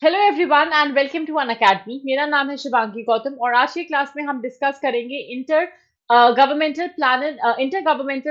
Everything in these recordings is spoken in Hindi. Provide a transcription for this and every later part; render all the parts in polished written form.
Hello everyone and welcome to Unacademy. मेरा नाम है शिवांगी गौतम और आज की क्लास में हम डिस्कस करेंगे inter governmental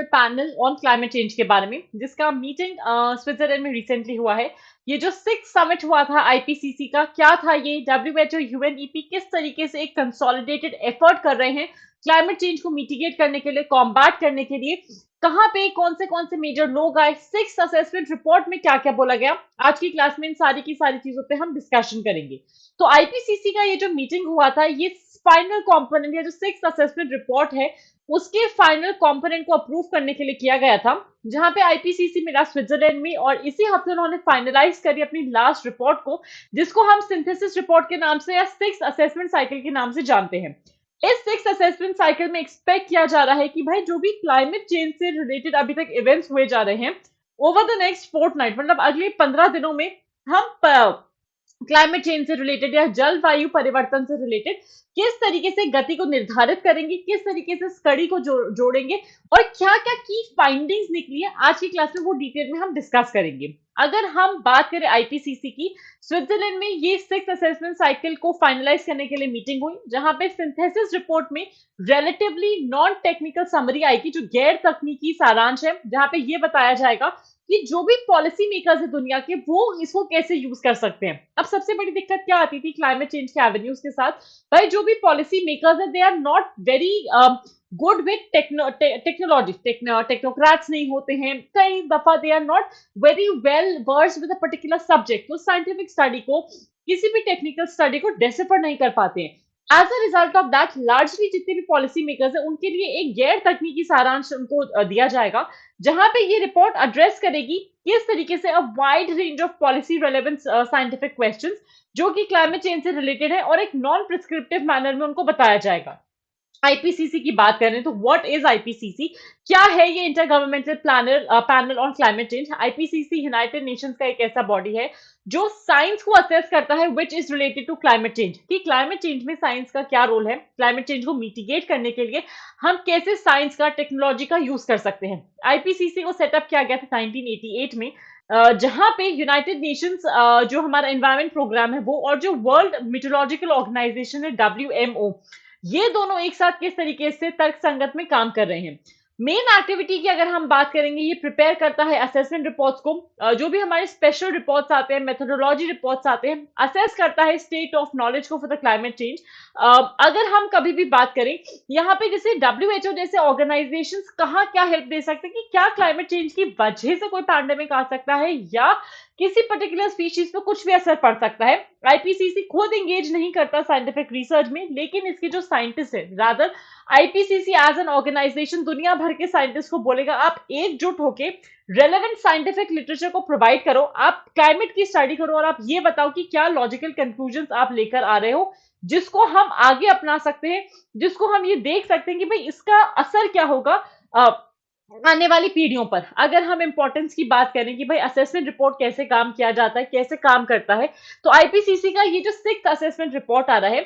panel on climate change के बारे में, जिसका मीटिंग स्विट्जरलैंड में रिसेंटली हुआ है। ये जो सिक्स समिट हुआ था आईपीसीसी का, क्या था ये? डब्ल्यूएचओ यूएनईपी किस तरीके से एक कंसोलिडेटेड एफर्ट कर रहे हैं क्लाइमेट चेंज को मिटिगेट करने के लिए, कॉम्बैट करने के लिए? कहाँ पे कौन से मेजर लोग आए, सिक्स असेसमेंट रिपोर्ट में क्या क्या बोला गया? आज की क्लास में इन सारी की सारी चीजों पे हम डिस्कशन करेंगे। तो आईपीसीसी का ये जो मीटिंग हुआ था, ये फाइनल कंपोनेंट या जो सिक्स असेसमेंट रिपोर्ट है, उसके फाइनल कंपोनेंट को अप्रूव करने के लिए किया गया था, जहां पे आईपीसीसी मिला स्विट्जरलैंड में, और इसी हफ्ते उन्होंने फाइनलाइज करी अपनी लास्ट रिपोर्ट को, जिसको हम सिंथेसिस रिपोर्ट के नाम से या सिक्स असेसमेंट साइकिल के नाम से जानते हैं। इस सिक्स असेसमेंट साइकिल में एक्सपेक्ट किया जा रहा है कि भाई जो भी क्लाइमेट चेंज से रिलेटेड अभी तक इवेंट्स हुए जा रहे हैं, ओवर द नेक्स्ट फोर्टनाइट, मतलब अगले 15 दिनों में, हम क्लाइमेट चेंज से रिलेटेड या जलवायु परिवर्तन से रिलेटेड किस तरीके से गति को निर्धारित करेंगे, किस तरीके से स्टडी को जोड़ेंगे, और क्या क्या की फाइंडिंग्स निकली है, आज की क्लास में वो डिटेल में हम डिस्कस करेंगे। अगर हम बात करें आईपीसीसी की, स्विट्जरलैंड में ये सिक्स असेसमेंट साइकिल को फाइनलाइज करने के लिए मीटिंग हुई, जहां पे सिंथेसिस रिपोर्ट में रिलेटिवली नॉन टेक्निकल समरी आएगी, जो गैर तकनीकी सारांश है, जहां पे ये बताया जाएगा कि जो भी पॉलिसी मेकर्स है दुनिया के, वो इसको कैसे यूज कर सकते हैं। अब सबसे बड़ी दिक्कत क्या आती थी क्लाइमेट चेंज के एवेन्यूज के साथ? भाई जो भी पॉलिसी मेकर्स है, they are not very good with technology, technocrats नहीं होते हैं कई दफा, they are not very well versed with a particular subject, तो साइंटिफिक स्टडी को, किसी भी टेक्निकल स्टडी को डेसिफर नहीं कर पाते हैं। As a result of that, largely जितने भी पॉलिसी मेकर्स है, उनके लिए एक गैर तकनीकी सारांश उनको दिया जाएगा, जहां पे ये रिपोर्ट एड्रेस करेगी किस तरीके से a wide range of policy relevant scientific questions, जो कि क्लाइमेट चेंज से रिलेटेड है, और एक नॉन प्रिस्क्रिप्टिव मैनर में उनको बताया जाएगा। आईपीसीसी की बात करें तो व्हाट इज आईपीसीसी, क्या है ये inter governmental panel on climate change? IPCC United Nations का एक ऐसा बॉडी है जो साइंस को असेस करता है which is related to climate change, कि क्लाइमेट चेंज में साइंस का क्या रोल है, क्लाइमेट चेंज को मिटिगेट करने के लिए हम कैसे साइंस का, टेक्नोलॉजी का यूज कर सकते हैं। आईपीसीसी को सेटअप किया गया था 1988 में, जहां पे यूनाइटेड नेशंस, जो हमारा एनवायरमेंट प्रोग्राम है वो, और जो वर्ल्ड मीटरोलॉजिकल ऑर्गेनाइजेशन है डब्ल्यूएमओ, ये दोनों एक साथ किस तरीके से तर्क संगत में काम कर रहे हैं। मेन एक्टिविटी की अगर हम बात करेंगे, ये प्रिपेयर करता है असेसमेंट रिपोर्ट्स को, जो भी हमारे स्पेशल रिपोर्ट्स आते हैं, मेथोडोलॉजी रिपोर्ट्स आते हैं, असेस करता है स्टेट ऑफ नॉलेज को फॉर द क्लाइमेट चेंज। अगर हम कभी भी बात करें यहाँ पे, जैसे डब्ल्यूएचओ जैसे ऑर्गेनाइजेशंस कहाँ क्या हेल्प दे सकते हैं, कि क्या क्लाइमेट चेंज की वजह से कोई पैंडेमिक आ सकता है, या किसी पर्टिकुलर स्पीशीज पे कुछ भी असर पड़ सकता है। आईपीसीसी खुद एंगेज नहीं करता साइंटिफिक रिसर्च में, लेकिन इसके जो साइंटिस्ट है, rather IPCC as an organisation दुनिया भर के साइंटिस्ट को बोलेगा, आप एकजुट होके रेलेवेंट साइंटिफिक लिटरेचर को प्रोवाइड करो, आप क्लाइमेट की स्टडी करो, और आप ये बताओ कि क्या लॉजिकल कंक्लूजन्स आप लेकर आ रहे हो, जिसको हम आगे अपना सकते हैं, जिसको हम ये देख सकते हैं कि भाई इसका असर क्या होगा आने वाली पीढ़ियों पर। अगर हम इंपॉर्टेंस की बात करें कि भाई असेसमेंट रिपोर्ट कैसे काम किया जाता है, कैसे काम करता है, तो आईपीसीसी का ये जो सिक्स्थ असेसमेंट रिपोर्ट आ रहा है,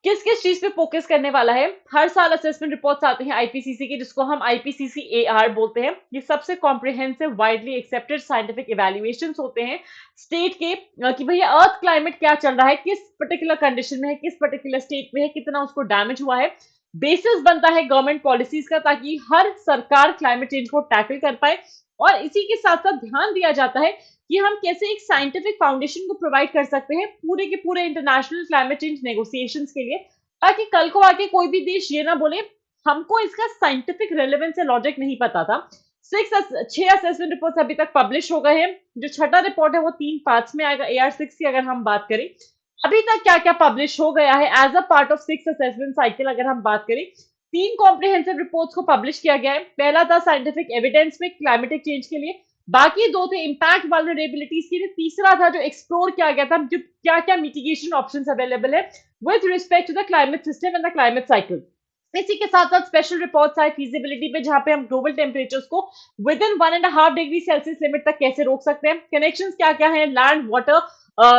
किस किस चीज पे फोकस करने वाला है? हर साल असेसमेंट रिपोर्ट्स आते हैं आईपीसीसी के, जिसको हम आईपीसीसी एआर बोलते हैं। ये सबसे comprehensive, widely accepted scientific evaluations होते हैं स्टेट के, कि भैया अर्थ क्लाइमेट क्या चल रहा है, किस पर्टिकुलर कंडीशन में है, किस पर्टिकुलर स्टेट में है, कितना उसको डैमेज हुआ है। बेसिस बनता है गवर्नमेंट पॉलिसीज का, ताकि हर सरकार क्लाइमेट चेंज को टैकल कर पाए, और इसी के साथ साथ ध्यान दिया जाता है कि हम कैसे एक साइंटिफिक फाउंडेशन को प्रोवाइड कर सकते हैं पूरे के पूरे इंटरनेशनल क्लाइमेट चेंज नेगोशिएशंस के लिए, ताकि कल को आके कोई भी देश ये ना बोले हमको इसका साइंटिफिक रेलेवेंस या लॉजिक नहीं पता था। छह असेसमेंट रिपोर्ट्स अभी तक पब्लिश हो गए हैं, जो छठा रिपोर्ट है वो 3 पार्ट्स में आएगा। AR6 की अगर हम बात करें, अभी तक क्या क्या पब्लिश हो गया है as a part of six assessment cycle, अगर हम बात करें, 3 कॉम्प्रिहेंसिव रिपोर्ट्स को पब्लिश किया गया है। पहला था साइंटिफिक एविडेंस में क्लाइमेटिक चेंज के लिए, बाकी 2 थे इम्पैक्ट वल्नरेबिलिटीज के लिए, तीसरा था जो एक्सप्लोर किया गया था जो क्या क्या मिटिगेशन ऑप्शंस अवेलेबल है with respect to the climate system and the climate cycle. इसी के साथ साथ स्पेशल रिपोर्ट्स आए फीजिबिलिटी पे, जहां पे हम ग्लोबल टेम्परेचर्स को with in 1.5 degree Celsius limit तक कैसे रोक सकते हैं। कनेक्शंस क्या क्या है लैंड वाटर,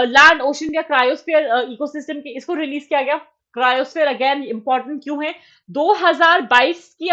लैंड ओशन या क्रायोस्फीयर इकोसिस्टम के, इसको रिलीज किया गया। क्रायोस्फीयर अगेन इंपॉर्टेंट क्यों है? 2020 की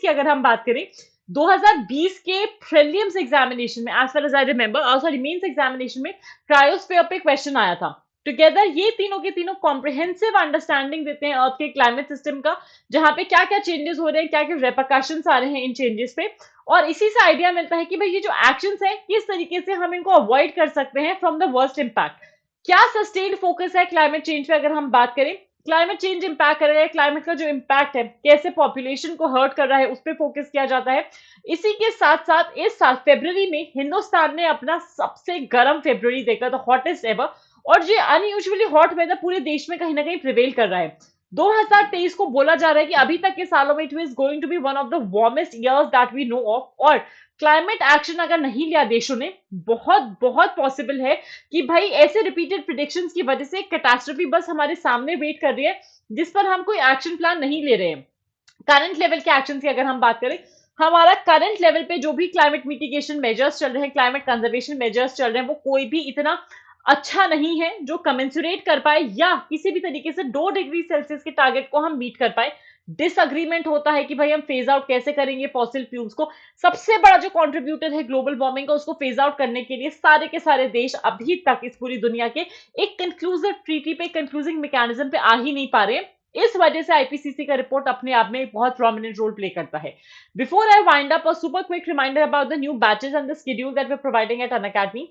अगर हम बात करें, 2020 के प्रीलिम्स एग्जामिनेशन में, as far as I remember, sorry mains examination में क्रायोस्फीयर पे क्वेश्चन आया था। टुगेदर ये तीनों के तीनों कॉम्प्रिहेंसिव अंडरस्टैंडिंग देते हैं अर्थ के क्लाइमेट सिस्टम का, जहां पे क्या क्या चेंजेस हो रहे हैं, क्या क्या रेपरकशंस आ रहे हैं इन चेंजेस पे। और इसी से आइडिया मिलता है कि भाई ये जो एक्शंस है किस तरीके से हम इनको अवॉइड कर सकते हैं फ्रॉम द वर्स्ट इम्पैक्ट। क्या सस्टेन्ड फोकस है क्लाइमेट चेंज पे अगर हम बात करें, क्लाइमेट चेंज इम्पैक्ट कर रहा है, क्लाइमेट का जो इम्पैक्ट है कैसे पॉपुलेशन को हर्ट कर रहा है उस पर फोकस किया जाता है। इसी के साथ साथ इस साल फरवरी में हिंदुस्तान ने अपना सबसे गर्म फरवरी देखा, द हॉटेस्ट एवर, और ये अनयूजुअली हॉट वेदर पूरे देश में कहीं ना कहीं प्रिवेल कर रहा है। 2023 को बोला जा रहा है कि अभी तक के सालों में it is going to be one of the warmest years that we know of. और क्लाइमेट एक्शन अगर नहीं लिया देशों ने, बहुत बहुत पॉसिबल है कि भाई ऐसे रिपीटेड प्रिडिक्शंस की वजह से कैटास्ट्रोफी बस हमारे सामने वेट कर रही है, जिस पर हम कोई एक्शन प्लान नहीं ले रहे हैं। करंट लेवल के एक्शन की अगर हम बात करें, हमारा करंट लेवल पे जो भी क्लाइमेट मिटिगेशन मेजर्स चल रहे हैं, क्लाइमेट कंजर्वेशन मेजर्स चल रहे हैं, वो कोई भी इतना अच्छा नहीं है जो कमेंसुरेट कर पाए या किसी भी तरीके से 2 डिग्री सेल्सियस के टारगेट को हम मीट कर पाए। डिसअग्रीमेंट होता है कि भाई हम फेज आउट कैसे करेंगे फॉसिल फ्यूल्स को। सबसे बड़ा जो कंट्रीब्यूटर है ग्लोबल वार्मिंग का, उसको फेज आउट करने के लिए सारे के सारे देश अभी तक इस पूरी दुनिया के एक कंक्लूसिव ट्रीटी पे, कंक्लूजिंग मैकेनिज्म पे आ ही नहीं पा रहे हैं। इस वजह से आईपीसीसी का रिपोर्ट अपने आप में एक बहुत प्रोमिनेंट रोल प्ले करता है। Before I wind up, a super quick reminder about the new batches and the schedule that we are providing at Unacademy.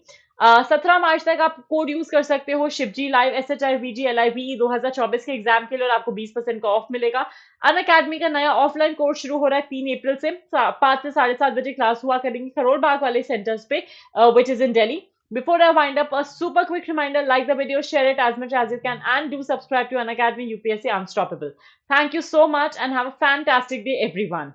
17 मार्च तक आप कोड यूज कर सकते हो शिवजी लाइव SHIVG LIVE 2024 के एग्जाम के लिए, और आपको 20% का ऑफ मिलेगा। अन अकेडमी का नया ऑफलाइन कोर्स शुरू हो रहा है 3 अप्रैल से। 5 से 7:30 बजे क्लास हुआ करेंगी करोड़ बाग वाले सेंटर्स पे, which is in Delhi. Before I wind up, a super quick reminder: like the video, share it as much as you can, and do subscribe to Unacademy UPSC Unstoppable. Thank you so much and have a fantastic day, everyone.